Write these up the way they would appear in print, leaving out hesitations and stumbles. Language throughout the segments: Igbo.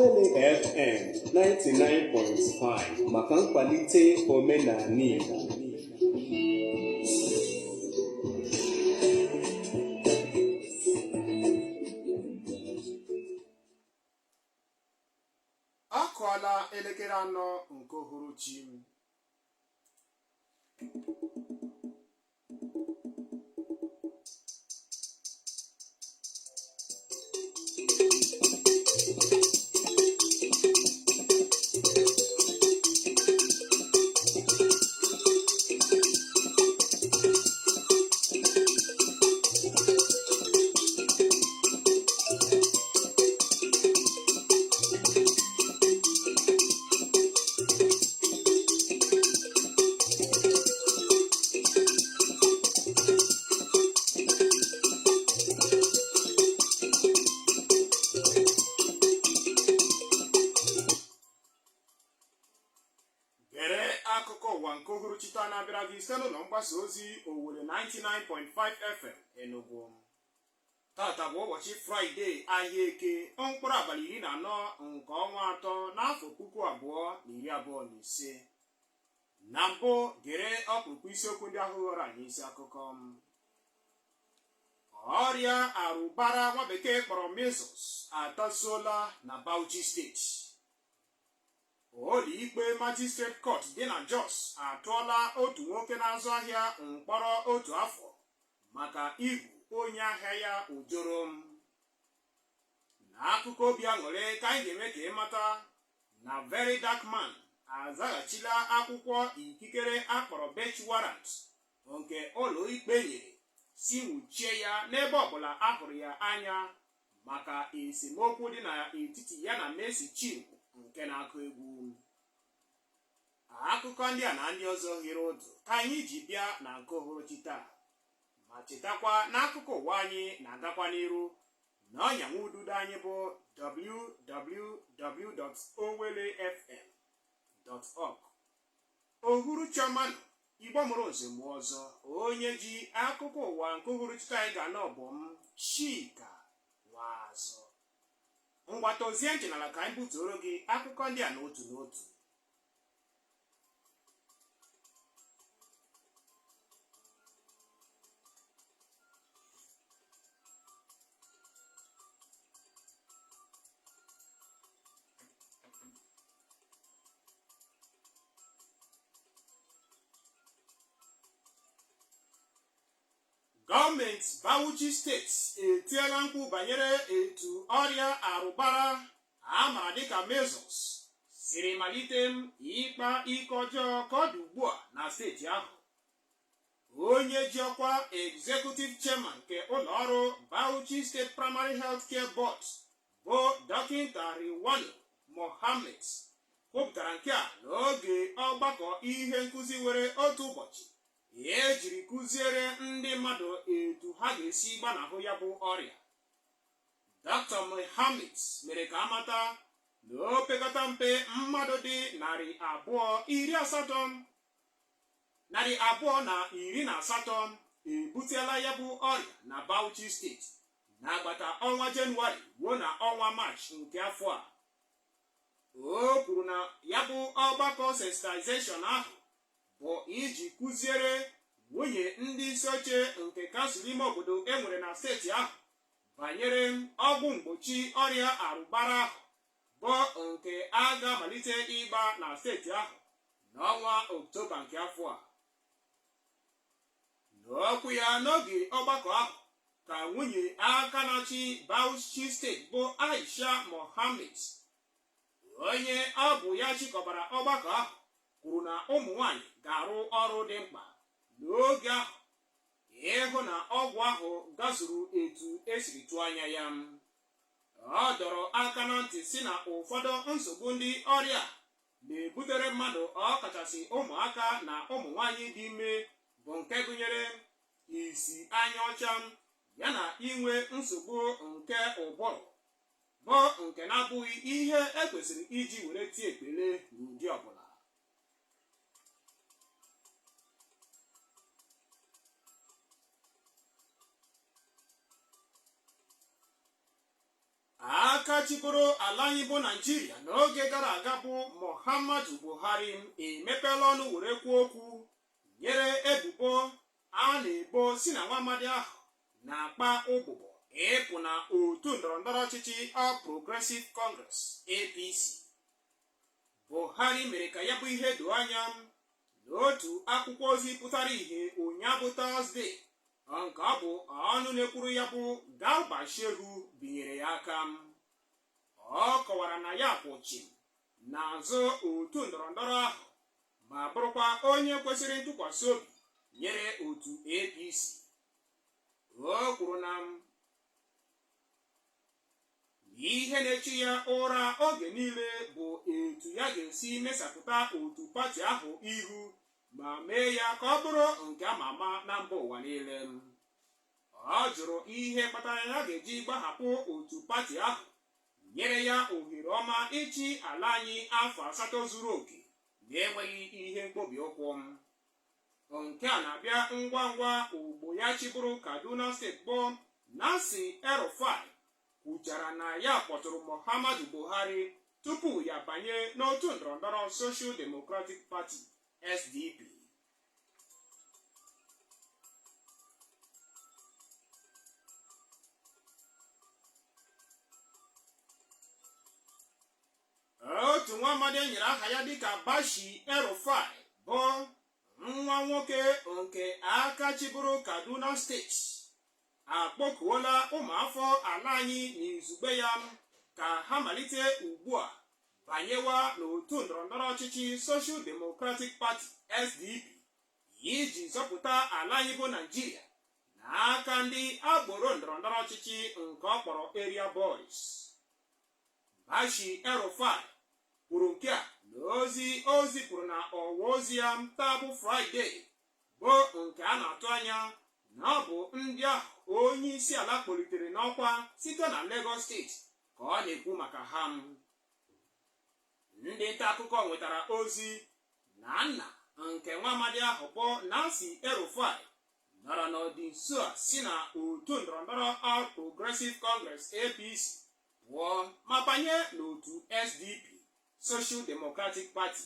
Owelle FM 99.5 maka nkwalite omenala Igbo. Akụọla elekere 4 nke uhuruchi. Akụkọ ụwa nke uhuruchi taa na-abịara gị site n'ụlọ mgbasa ozi Owelle 99.5 FM Enugu. Tata bụ ụbọchị Fraịde, ahịa Eke, mkpụrụ abalị 14 nke ọnwa 3 n'afọ 2025. Na mbụ, gere ọkpụrụkpụ isiokwu ndị ahụ ghọrọ anyị isi akụkọ. Ọrịa arụbara nwa bekee kpọrọ measles atasuola na Bauchi steeti. Ụlọikpe Magistrate Court dị na Jos atụọla otu nwoke na-azụ ahịa mkpọrọ 1 afọ maka igwu onye ahịa ya ojoro. N'akụkọ obi aṅụrị ka anyị ga-eme ka ịmata na Very Dark Man azaghachila akwụkwọ ikikere akpọrọ bench warrant nke ụlọikpe nyere si nwụchie ya n'ebe ọbụla a hụrụ ya anya maka esemokwu dị n'etiti ya na Mercy Chinwo nke na-akụ egwu. Akụkọ ndị a na ndị ọzọ ghere otu ka anyị ji bịa na nke uhuruchi taa, ma chetakwa n'akụkọ ụwa anyị na-agakwa n'iru na ọnyanwụ ududo anyị bụ www.owellefm.org. Uhuruchi ọma, Igbo mụrụ nze mụọ ọzọ, onye ji akụkọ ụwa nke uhuruchi taa anyị ga-anọ bụ m Chika Nwazọ. Ngwa tozie ntị n'ala ka anyị butuoro gị akụkọ ndị a n'otu n'otu. Gọọmenti Bauchi steeti etiela mkpu banyere etu ọrịa arụbara amara dịka measles siri malite ịkpa ike ọjọọ ka ọ dị ugbu a na steeti ahụ. Onye ji ọkwa Executive Chairman nke ụlọọrụ Bauchi State Primary Health Care Board bụ Dọkịta Riwanu Mohammed kwupụtara nke a n'oge ọgbakọ ihe nkụzi were otu ụbọchị ejiri kụziere ndị mmadụ etu ha ga-esi gbanahụ ya bụ ọrịa. Dr. Mohammed mere ka amata na opekata mpe mmadụ dị 218 ebutela ya bụ ọrịa na Bauchi steeti n'agbata ọnwa Jenụwarị ruo na ọnwa Maachị nke afọ a. O kwuru na ya bụ ọgbakọ sensitization ahụ bụ iji kụziere nwunye ndị isi oche nke kansụl ime obodo enwere na steeti ahụ banyere ọgwụ mgbochi ọrịa arụbara ahụ bụ nke a ga-amalite ịgba na steeti ahụ n'ọnwa Ọktoba nke afọ a. N'okwu ya n'oge ọgbakọ ahụ ka nwunye aka na-achị Bauchi steeti bụ Aisha Mohammed, onye ọ bụ ya chịkọbara ọgbakọ ahụ, kwuru na ụmụ nwanyị ga-arụ ọrụ dị mkpa n'oge ahụ ịhụ na ọgwụ ahụ gazuru etu esiri tụọ anya ya. Ọ dọrọ aka na ntị si na ụfọdụ nsogbu ndị ọrịa na-ebutere mmadụ ọkachasị ụmụaka na ụmụ nwanyị dị ime bụ nke gụnyere isi anya ọcha yana inwe nsogbu nke ụbụrụ, bụ nke na-abụghị ihe ekwesịrị iji were tie ekpele n'ụdị ọbụla. aka chịbụrụ ala anyị bụ Naịjirịa n'oge gara aga bụ Muhammadu Buhari emepeela ọnụ were kwuo okwu nyere ebubo a na-ebo si na nwa amadi ahụ na-akpa ụgbụgbọ ịpụ na otu ndọrọndọrọ ọchịchị All Progressive Congress APC. Buhari mere ka ya bụ ihe doo anya n'otu akwụkwọ ozi pụtara ihe ụnyaahụ bụ Tọzdee, nke ọ bụ ọnụ na-ekwuru ya bụ Garba Shehu binyere ya aka. Ọ kọwara na ya kwụchi n'azụ otu ndọrọndọrọ ahụ ma bụrụkwa onye kwesịrị ntụkwasị obi nyere otu APC. O kwuru na ihe na-echi ya ụra oge niile bụ etu ya ga-esi mesapụta otu pati ahụ ihu ma mee ya ka ọ bụrụ nke ama ama na mba ụwa niile. Ọ jụrụ ihe kpatara ya ga-eji gbahapụ otu pati ahụ nyere ya ohere ọma ịchị ala anyị afọ 8 zuru oke na-enweghị ihe mkpobi ụkwụ. Nke a na-abịa ngwa ngwa ogbo ya chịbụrụ Kaduna steeti bụ Nasir El-Rufai kwuchara na ya kpọtụrụ Muhammadu Buhari tupu ya banye n'otu ndọrọndọrọ Social Democratic Party SDP. Otu nwa amadi e nyere aha ya dịka Bashi El-Rufai bụ nwa nwoke nke aka chịbụrụ Kaduna steeti akpọkuola ụmụafọ ala anyị n'izugbe ya ka ha malite ugbu a banyewa n'otu ndọrọndọrọ ọchịchị Social Democratic Party SDP iji zọpụta ala anyị bụ Naịjirịa n'aka ndị agboro ndọrọndọrọ ọchịchị nke ọ kpọrọ Area Boys. Bashi El-Rufai kwuru nke a n'ozi o zipụrụ na ọwa ozi ya taa bụ Fraịde, bụ nke a na-atụ anya na ọ bụ ndị ahụ onye isi ala kpọlitere n'ọkwa site na Lagos steeti ka ọ na-ekwu maka ha. Ndị nta akụkọ nwetara ozi na nna nke nwa amadi ahụ bụ Nasir El-Rufai nọrọ n'ọdị nso a si na otu ndọrọndọrọ All Progressive Congress APC pụọ ma banye n'otu SDP Social Democratic Party.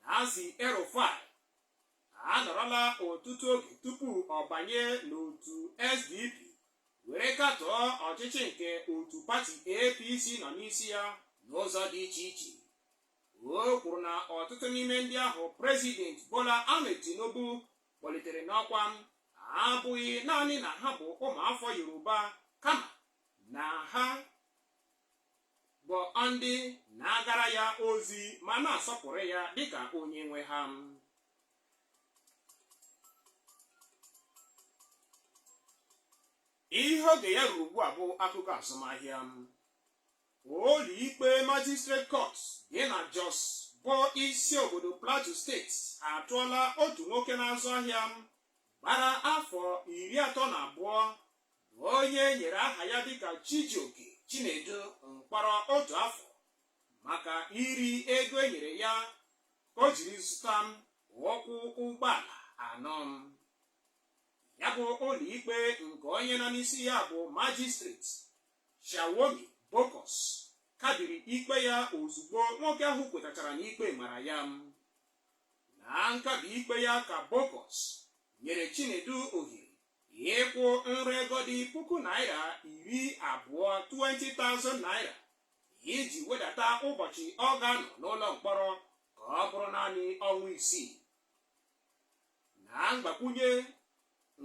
Nasir El-Rufai anọrọla ọtụtụ oge tupu ọ banye n'otu SDP were katọọ ọchịchị nke otu pati APC nọ n'isi ya n'ụzọ dị iche iche. O kwuru na ọtụtụ n'ime ndị ahụ President Bola Ahmed Tinubu kpọlitere n'ọkwa abụghị naanị na ha bụ ụmụafọ Yoruba, kama na ha bụ ndị na-agara ya ozi ma na-asọpụrụ ya dịka onye nwe ha. Ihe oge ya ruru ugbu a bụ akụkọ azụmahịa. Ụlọikpe Magistrate Court dị na Jos bụ isi obodo Plateau steeti atụọla otu nwoke na-azụ ahịa gbara afọ 32 bụ onye nyere aha ya dịka Chijioke Chinedu mkpọrọ 1 afọ maka iri ego e nyere ya ka o jiri zụta ụkwụ ụgbọala 4. Ya bụ ụlọikpe nke onye nọ n'isi ya bụ Magistrate Shawomi Bokos kabiri ikpe ya ozugbo nwoke ahụ kwetachara na ikpe mara ya. Na nkabi ikpe ya ka Bokos nyere Chinedu ohere ịkwụ nri ego dị Naira 20,000 20,000 naira iji wedata ụbọchị ọ ga-anọ n'ụlọ mkpọrọ ka ọ bụrụ naanị ọnwa 6. Na mgbakwunye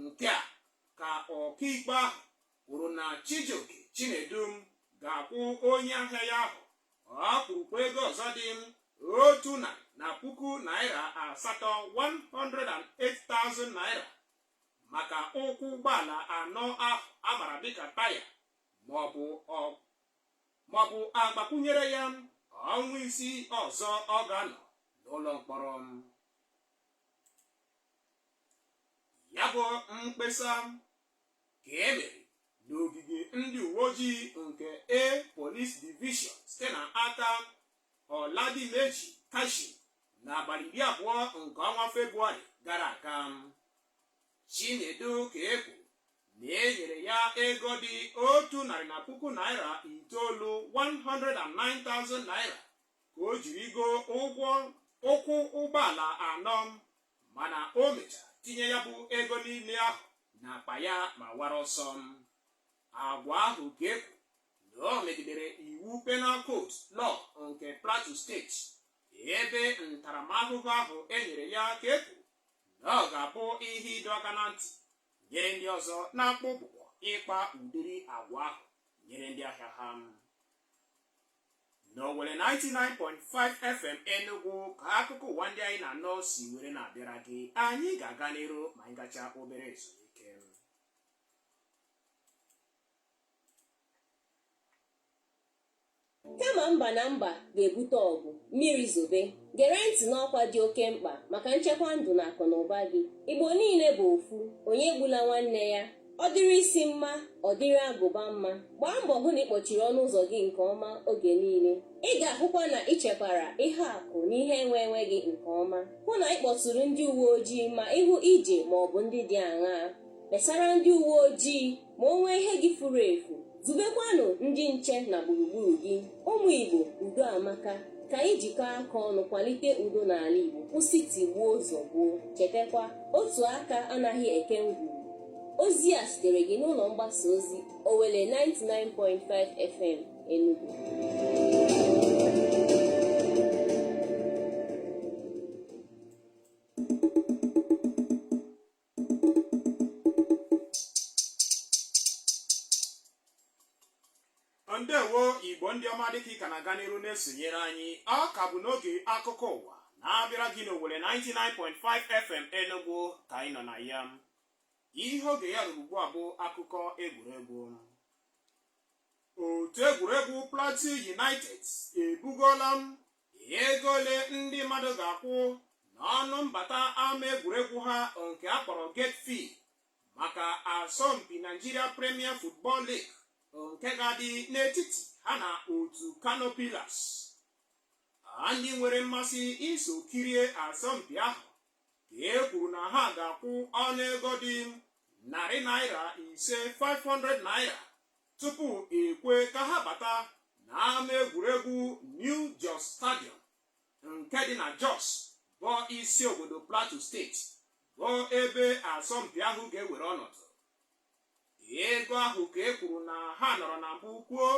nke a ka ọkaikpe ahụ kwuru na Chijioke Chinedu ga-akwụ onye ahịa ya ahụ ọ kwụrụkwa ego ọzọ dị 1,000,000 naira 108,000 naira maka ụkwụ ụgbọala 4 ahụ amara dịka taya maọbụ agbakwunyere ya ọnwa 6 ọzọ ọ ga-anọ n'ụlọ mkpọrọ. Ya bụ mkpesa ka e mere n'ogige ndị uwe ojii nke A Police Division site na aka Oladimeji Kashi n'abalị 20 nke ọnwa Febụwarị gara aga. Chinedu ka ekwu na enyere ya ego dị 1,900,000 naira ka o jiri go ụgwọ ụkwụ ụgbọala 4, mana o mechara tinye ya bụ ego niile ahụ n'akpa ya ma wara ọsọ. Agwa ahụ ka ekwu na o megidere iwu Penal Code Law nke Plateau steeti, ebe ntaramahụhụ ahụ enyere ya ka ekwu na ọ ga-abụ ihe ịdọ aka na ntị nyere ndị ọzọ na-akpọ ụbụbọ ịkpa ụdịrị agwa ahụ nyere ndị ahịa ha. N'Owelle 99.5 FM Enugu ka akụkọ ụwa ndị anyị na-anọ si were na-abịara gị. Anyị ga-aga n'iru ma anyị gacha obere ezumike. Kama mba na mba ga-ebute ọgụ, mmiri zobe, gere ntị n'ọkwa dị oke mkpa maka nchekwa ndụ na akụ na ụba gị. Igbo niile bụ ofu, onye egbula nwanne ya. Ọ dịrị isi mma, ọ dịrị agụba mma. Gbaa mbọ hụ na ị kpọchiri ọnụ ụzọ gị nke ọma oge niile. Ị ga-ahụkwa na ị chekwara ihe akụ na ihe enwe gị nke ọma. Hụ na ị kpọtụrụ ndị uwe ojii ma ịhụ ije ma ọ bụ ndị dị aṅaa. Kpesara ndị uwe ojii ma o nwee ihe gị furu efu. Zubekwanụ ndị nche na gburugburu gị. Ụmụ Igbo, udo amaka. Ka anyị jikọọ aka ọnụ kwalite udo n'ala Igbo. Kwụsị tigbuo zọgbuo. Chetakwa, otu aka anaghị eke ngwuru. Ozi a sitere gị n'ụlọ mgbasa ozi Owelle 99.5 FM Enugu. Ndewo Igbo ndị ọma, dịka ị ka na-aga n'iru na-esonyere anyị, ọ ka bụ n'oge akụkọ ụwa na-abịara gị n'Owelle 99.5 FM Enugu ka anyị nọ na ya. Ihe oge ya ruru ugbu a bụ akụkọ egwuregwu. Otu egwuregwu Plateau United ebugola ego ole ndị mmadụ ga-akwụ n'ọnụ mbata ama egwuregwu ha nke akpọrọ gate fee maka asọmpi Nigeria Premier Football League nke ga-adị n'etiti ha na otu Kano Pillars. Ndị nwere mmasị iso kirie asọmpi ahụ ka e kwuru na ha ga-akwụ ọnụego dị #500 naira tupu ekwe ka ha bata n'ama egwuregwu New Jos Stadium nke dị na Jos bụ isi obodo Plateau steeti, bụ ebe asọmpi ahụ ga-ewere ọnọdụ. Ego ahụ ka e kwuru na ha nọrọ na mbụ kwuo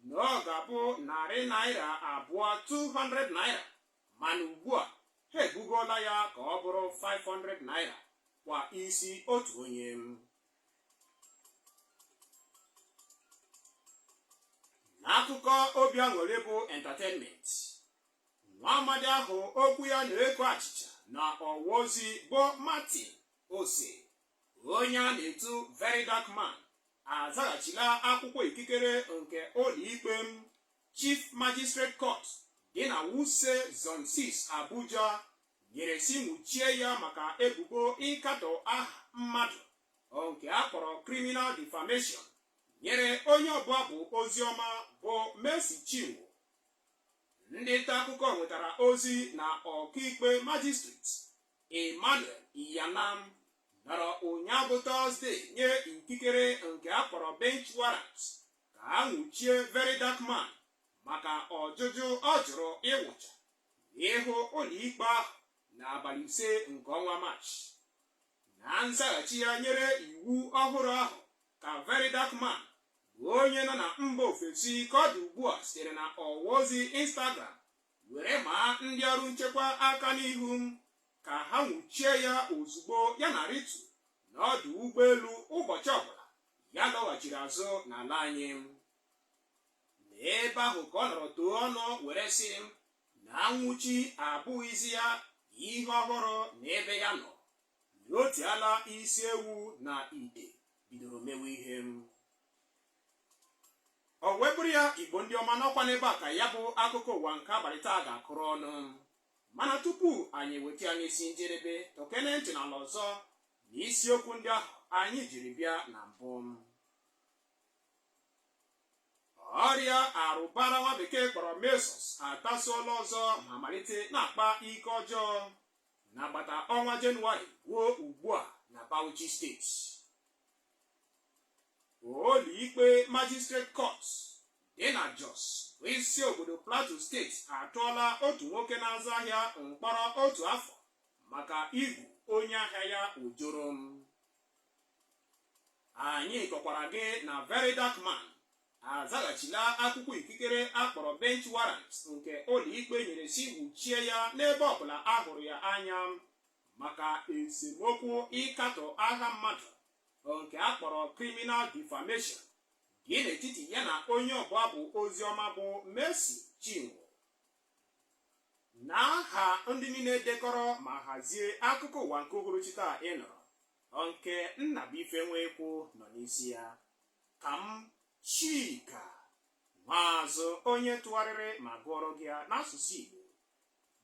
na ọ ga-abụ #200 naira, mana ugbu a ha ebugola ya ka ọ bụrụ 500 naira kwa isi otu onye. N'akụkọ obi aṅụrị bụ entertainment, nwa amadi ahụ okwu ya na-eko achịcha na ọwa ozi bụ Martin Ose, onye a na-etu Very Dark Man, azaghachila akwụkwọ ikikere nke ụlọikpe Chief Magistrate Court dị na Wuse Zone 6 Abuja nyere si nwụchie ya maka ebubo ịkatọ aha mmadụ nke akpọrọ criminal defamation nyere onye ọbụla bụ oziọma bụ Mercy Chinwo. Ndị nta akụkọ nwetara ozi na ọkaikpe Magistrate Emmanuel Iyanam nọrọ ụnyaahụ Tọzdee nye ikikere nke akpọrọ bench warrant ka a nwụchie Very Dark Man maka ọjụjụ ọ jụrụ ịwụcha ịhụ ụlọikpe ahụ n'abalị 5 nke ọnwa Maachị. Na nzaghachi ya nyere iwu ọhụrụ ahụ ka Very Dark Man bụ onye nọ na mba ofesi ka ọ dị ugbu a sitere na ọwa ozi Instagram were maa ndị ọrụ nchekwa aka n'ihu ka ha nwụchie ya ozugbo ya na ritu n'ọdụ ụgbọelu ụbọchị ọbụla ya lọghachiri azụ n'ala anyị. N'ebe ahụ ka ọ nọrọ too ọnụ were sị na nwụchi abụghịzi ya ihe ọhụrụ n'ebe ya nọ, na o tiala isi ewu na ite bidoro mewe ihe. O webụrụ ya Igbo ndị ọma n'ọkwa n'ebe a ka ya bụ akụkọ ụwa nke abalị taa ga-akụrụ ọnụ. Mana tupu anyị eweta anyị isi njedebe, tọkene ntị n'ala ọzọ na isiokwu ndị ahụ anyị jiri bịa na mbụ. Ọrịa arụbara nwa bekee kpọrọ measles atasuola ọzọ ma malite na-akpa ike ọjọọ n'agbata ọnwa Jenụwarị ruo ugbu a na Bauchi steeti. ụlọikpe Magistrate Court dị na Jos bụ isi obodo Plateau steeti atụọla otu nwoke na-azụ ahịa mkpọrọ 1 afọ maka igwu onye ahịa ya ojoro. Anyị kọkwara gị na Very Dark Man azaghachila akwụkwọ ikikere akpọrọ bench warrant nke ụlọikpe nyere si wuchie ya n'ebe ọbụla a hụrụ ya anya maka esemokwu ịkatọ aha mmadụ nke akpọrọ criminal defamation dị n'etiti ya na onye ọbụ abụ Oziọma bụ Mercy Chinwo. N'aha ndị niile dekọrọ ma hazie akụkọ ụwa nke uhuruchi taa ị nụrụ, nke Nnabuife Nwekwu nọ n'isi ya, ka m Chika Nwazụ onye tụgharịrị ma gụọrọ gị ya n'asụsụ Igbo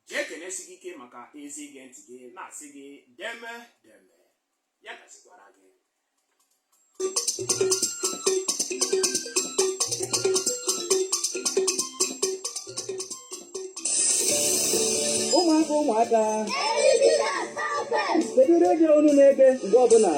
jee kenesi gị ike maka ezi ige ntị gị, na-asị gị deme deme ya gazikwara gị. Ụmụaka kedu redio unu na-ege mgbe ọbụla?